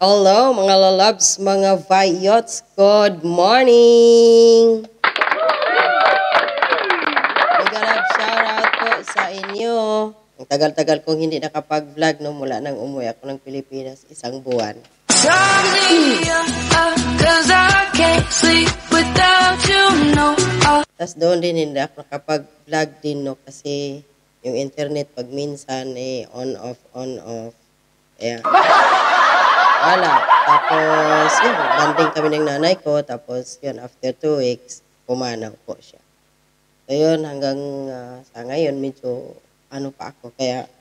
Hello mga lalabs, mga vayots, good morning! Mega love shoutout po sa inyo. Ang tagal-tagal kong hindi nakapag-vlog no, mula nang umuwi ako ng Pilipinas, isang buwan. Tapos doon din hindi ako nakapag-vlog din no, kasi yung internet pag minsan on off. Ayan. Wala. Tapos, yun, banding kami ng nanay ko. Tapos, yun, after 2 weeks, pumanaw po siya. So, yun, hanggang sa ngayon, medyo, pa ako. Kaya,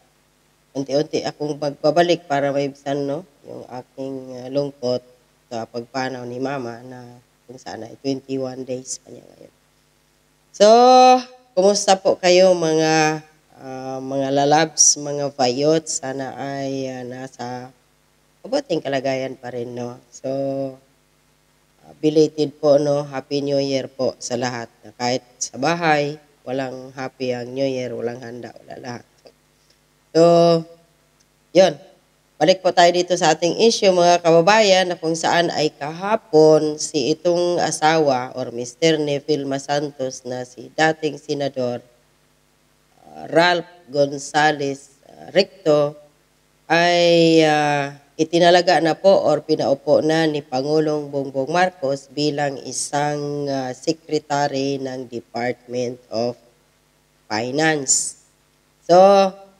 unti-unti akong magbabalik para maibisan, no, yung aking lungkot sa pagpanaw ni mama na kung saan ay 21 days pa niya ngayon. So, kumusta po kayo mga lalabs, mga vayots? Sana ay nasa mabuting kalagayan pa rin, no? So, belated po, no? Happy New Year po sa lahat. Kahit sa bahay, walang happy ang New Year, walang handa, wala lahat. So, yun. Balik po tayo dito sa ating issue, mga kababayan, na kung saan ay kahapon si itong asawa or Mr. Vilma Santos na si dating Senador Ralph Gonzales Recto ay itinalaga na po or pinaupo na ni Pangulong Bongbong Marcos bilang isang secretary ng Department of Finance. So,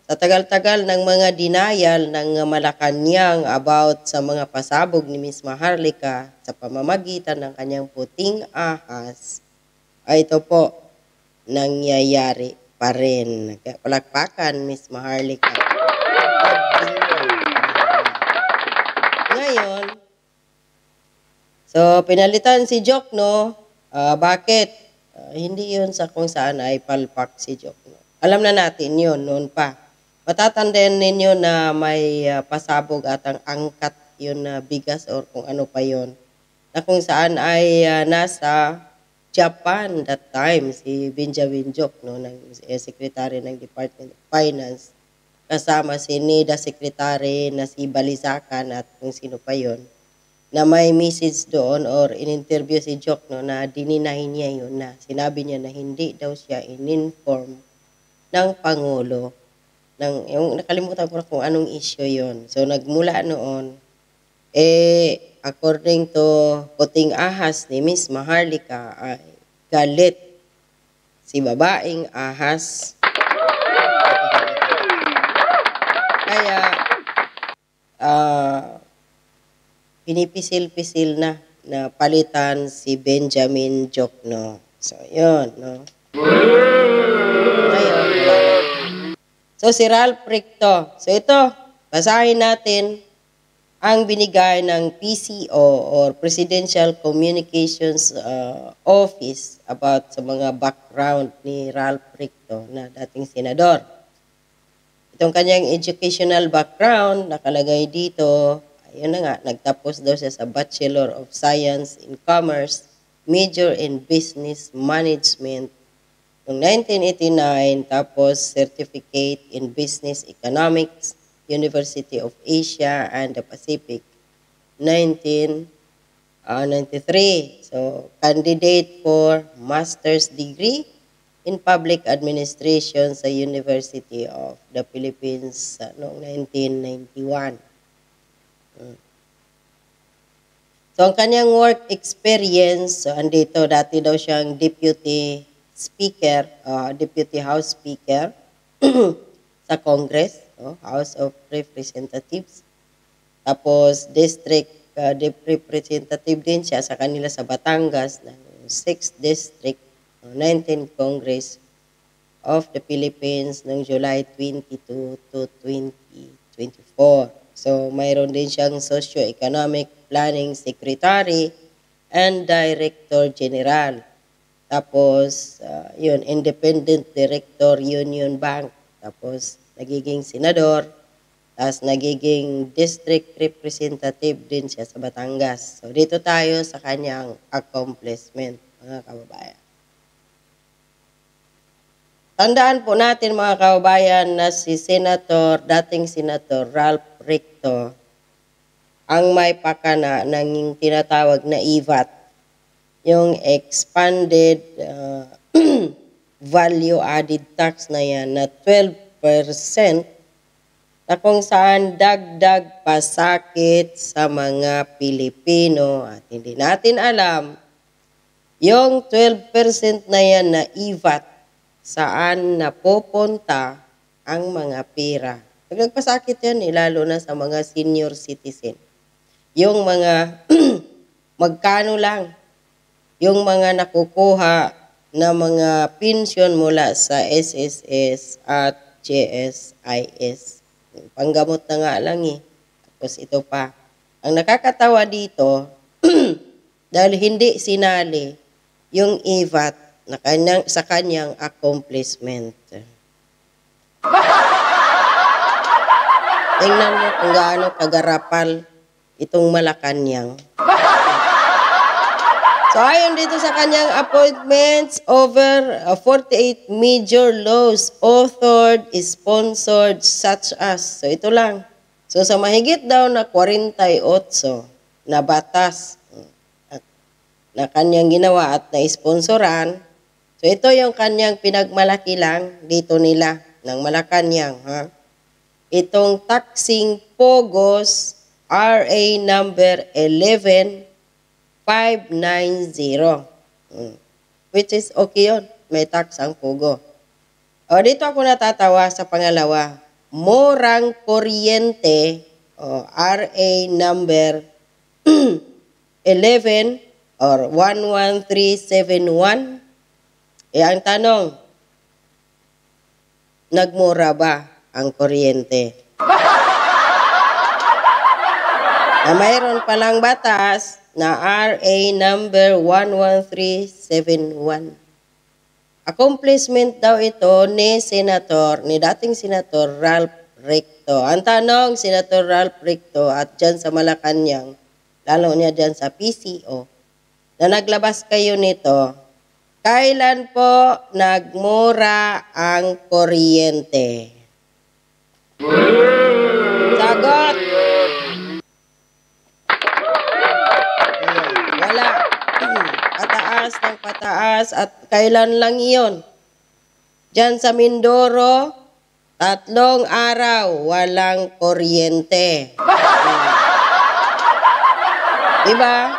sa tagal-tagal ng mga denial ng Malacanang about sa mga pasabog ni Ms. Maharlika sa pamamagitan ng kanyang puting ahas, ay ito po nangyayari pa rin. Palakpakan, Ms. Maharlika. Ngayon, so pinalitan si Jokno. Bakit? Hindi yun sa kung saan ay palpak si Jokno. Alam na natin yun noon pa. Matatandaan ninyo na may pasabog at ang angkat yun na bigas or kung ano pa yun. Na kung saan ay nasa Japan that time si Benjamin Jokno, ng Secretary ng Department of Finance, kasama si NIDA Secretary na si Balisacan at kung sino pa yon, na may message doon or in-interview si Jokno na dininahin niya yun, na sinabi niya na hindi daw siya in-inform ng Pangulo. Yung nakalimutan ko na kung anong issue yon. So nagmula noon, according to puting ahas ni Miss Maharlika, ay galit si babaeng ahas. Kaya, pinipisil-pisil na palitan si Benjamin Jokno. So, yun, no? Ngayon, so, si Ralph Recto. So, ito, basahin natin ang binigay ng PCO or Presidential Communications Office about sa mga background ni Ralph Recto na dating senador. Itong kanyang educational background, nakalagay dito, ayun na nga, nagtapos daw siya sa Bachelor of Science in Commerce, major in Business Management noong 1989, tapos Certificate in Business Economics, University of Asia and the Pacific, 1993. So, candidate for master's degree in Public Administration sa University of the Philippines noong 1991. So, ang kanyang work experience, so andito, dati daw siyang Deputy Speaker, Deputy House Speaker sa Congress, House of Representatives. Tapos, District Representative din siya sa kanila sa Batangas, ng 6th District, 19th Congress of the Philippines noong July 22 to 2024. So, mayroon din siyang Socio-Economic Planning Secretary and Director General. Tapos, yun, Independent Director Union Bank. Tapos, nagiging senador. Tapos, nagiging District Representative din siya sa Batangas. So, dito tayo sa kanyang accomplishment, mga kababayan. Tandaan po natin mga kababayan na si dating Senator Ralph Recto ang may pakana ng tinatawag na EVAT, yung expanded value added tax na yan na 12% na kung saan dagdag pasakit sa mga Pilipino at hindi natin alam yung 12% na yan na EVAT saan napupunta ang mga pera. Nagpasakit yan lalo na sa mga senior citizen. Yung mga magkano lang yung mga nakukuha na mga pensyon mula sa SSS at GSIS. Panggamot na nga lang Tapos ito pa. Ang nakakatawa dito, dahil hindi sinali yung EVAT na sa kanyang accomplishment. Tingnan mo kung gaano kagarapal itong Malacanang. So ayon dito sa kanyang appointments, over 48 major laws authored, sponsored, such as. So ito lang. So sa mahigit daw na 48 na batas na kanyang ginawa at na-sponsoran. So ito yung kanyang pinagmalaki lang dito nila ng Malacanang. Itong taxing pogos RA number 11590. Which is okay yun. May tax ang pogo. O dito ako natatawa sa pangalawa. Morang kuryente RA number 11 or 11371. Ang tanong, nagmura ba ang kuryente? Na mayroon palang batas na RA number 11371. Accomplishment daw ito ni dating Senator Ralph Recto. Ang tanong, Senator Ralph Recto at dyan sa Malacanang, lalo niya dyan sa PCO, na naglabas kayo nito, kailan po nagmura ang kuryente? Sagot! Wala. Pataas ng pataas at kailan lang iyon? Diyan sa Mindoro, 3 araw walang kuryente. Diba?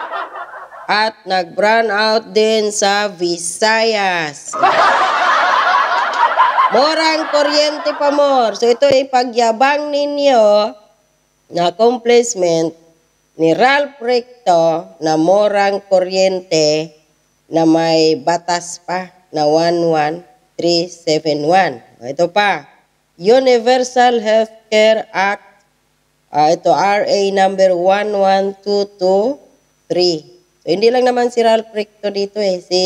At nag-brown out din sa Visayas. Morang kuryente pa more. So ito ay pagyabang ninyo na accomplishment ni Ralph Recto na morang kuryente na may batas pa na 11371. Ito pa, Universal Healthcare Act. Ito RA number 11223. So, hindi lang naman si Ralph Recto dito si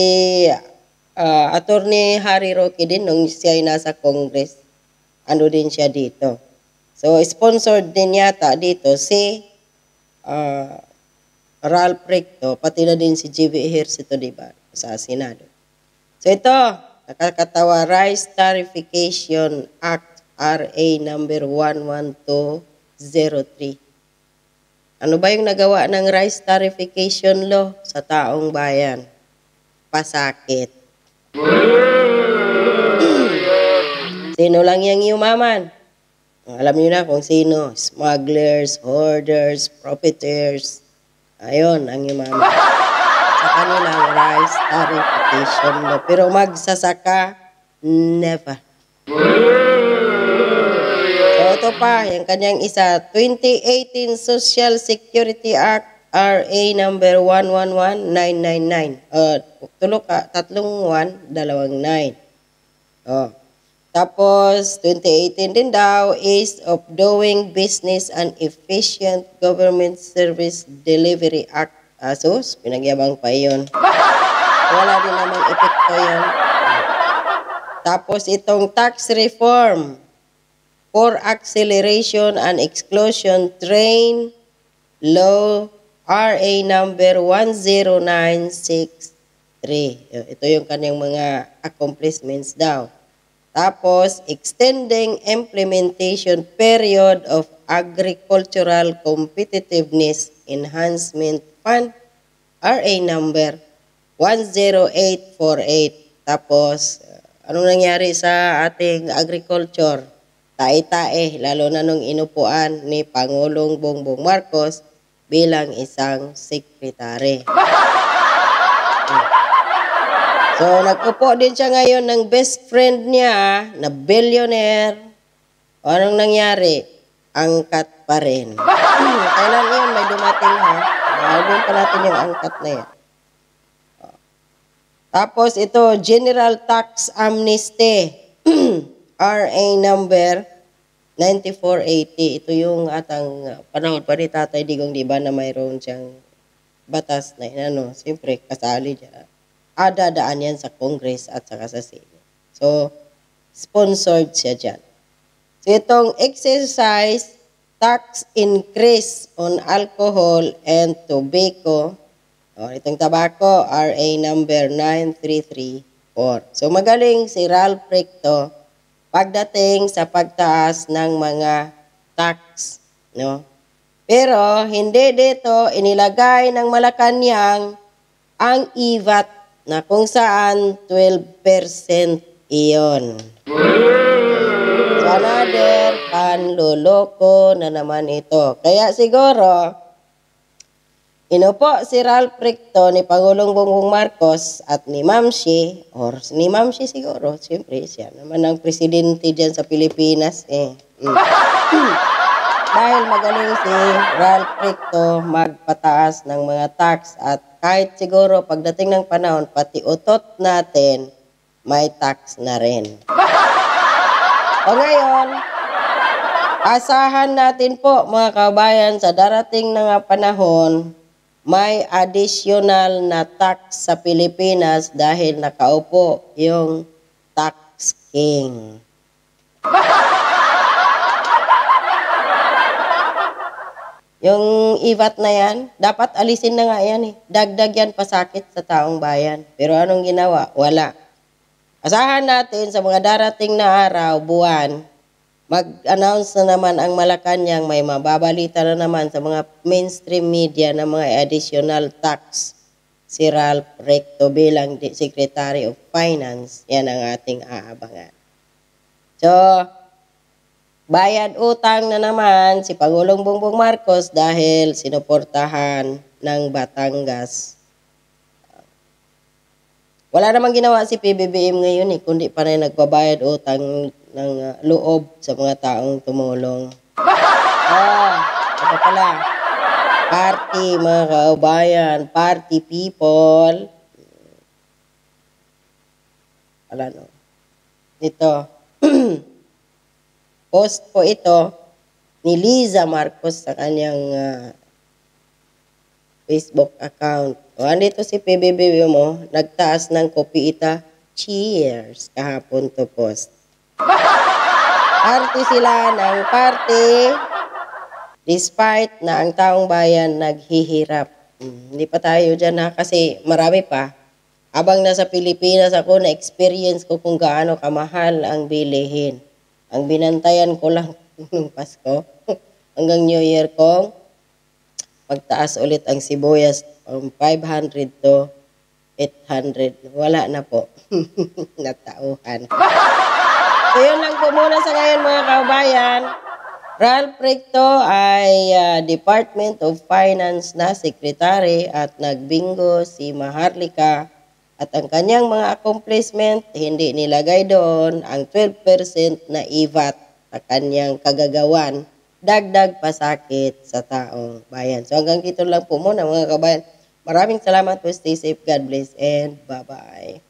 Attorney Harry Roque din nung siya ay nasa Congress. Ano din siya dito. So, sponsored din yata dito si Ralph Recto, pati na din si J.B. Ejercito, diba? Sa Senado. So, ito, nakakatawa, Rice Tarification Act RA number 11203. Ano ba yung nagawa ng rice tarification law sa taong bayan? Pasakit. Sino lang yung yumaman? Alam niyo na kung sino. Smugglers, hoarders, profiteers. Ayun, ang yumaman. Sa kanilang rice tarification law. Pero magsasaka, never. Ito pa, yung kanyang isa, 2018 Social Security Act RA number 111999. Tatlong 1, 2 9. Tapos, 2018 din daw, Ease of Doing Business and Efficient Government Service Delivery Act. Asus, pinagyabang pa yun. Wala din namang epekto yun. Tapos, itong tax reform for acceleration and exclusion train law RA number 10963. Ito yung kanyang mga accomplishments daw. Tapos, extending implementation period of Agricultural Competitiveness Enhancement Fund, RA number 10848. Tapos, anong nangyari sa ating agriculture? Tae-tae, lalo na nung inupuan ni Pangulong Bongbong Marcos bilang isang sekretary. So, nag-upo din siya ngayon ng best friend niya na billionaire. O anong nangyari? Angkat pa rin. Kailan yun may dumating ha? Gawin pa natin yung angkat na yan. Tapos ito, General Tax Amnesty. RA number 9480. Ito yung atang panahon pa ni Tatay Digong, di ba, na mayroon siyang batas na inano. Siyempre, kasali dyan. Dadaan yan sa Congress at saka sa Senate. So, sponsored siya dyan. So, itong exercise tax increase on alcohol and tobacco, itong tabako, RA number 9334. So, magaling si Ralph Recto pagdating sa pagtaas ng mga tax, no? Pero, hindi dito inilagay ng Malacanang ang IVAT na kung saan 12% iyon. So, another panloloko na naman ito. Kaya siguro, inupo si Ralph Recto ni Pangulong Bongbong Marcos at ni Ma'am Shi, or ni Ma'am Shi siguro, siyempre siya naman ang presidente dyan sa Pilipinas. Dahil magaling si Ralph Recto magpataas ng mga tax at kahit siguro pagdating ng panahon, pati utot natin, may tax na rin. O ngayon, asahan natin po mga kabayan sa darating na panahon, may additional na tax sa Pilipinas dahil nakaupo yung tax king. Yung IVAT na yan, dapat alisin na nga yan eh. Dagdag yan pasakit sa taong bayan. Pero anong ginawa? Wala. Asahan natin sa mga darating na araw, buwan, mag-announce na naman ang Malacanang, may mababalita na naman sa mga mainstream media na mga additional tax si Ralph Recto bilang Secretary of Finance. Yan ang ating aabangan. So, bayad utang na naman si Pangulong Bongbong Marcos dahil sinuportahan ng Batangas. Wala namang ginawa si PBBM ngayon eh, kundi pa rin nagbabayad utang ng loob sa mga taong tumulong. Ito pala. Party, mga kaubayan, party people. Wala no. Dito. Post po ito ni Liza Marcos sa kanyang Facebook account. O, andito si PBBM mo, nagtaas ng kopiita. Cheers! Kahapon to post. Party sila ng party despite na ang taong bayan naghihirap. Hindi pa tayo dyan na kasi marami pa. Habang nasa Pilipinas ako, na-experience ko kung gaano kamahal ang bilihin. Ang binantayan ko lang nung Pasko hanggang New Year ko, magtaas ulit ang sibuyas from 500 to 800. Wala na po. Natauhan. So yun lang po muna sa ngayon mga kaubayan. Ralph Recto ay Department of Finance na Secretary at nagbingo si Maharlika. At ang kanyang mga accomplishment, hindi nilagay doon ang 12% na IVAT sa kanyang kagagawan, dagdag pasakit sa taong bayan. So hanggang dito lang po muna mga kabayan. Maraming salamat po. Stay safe. God bless and bye-bye.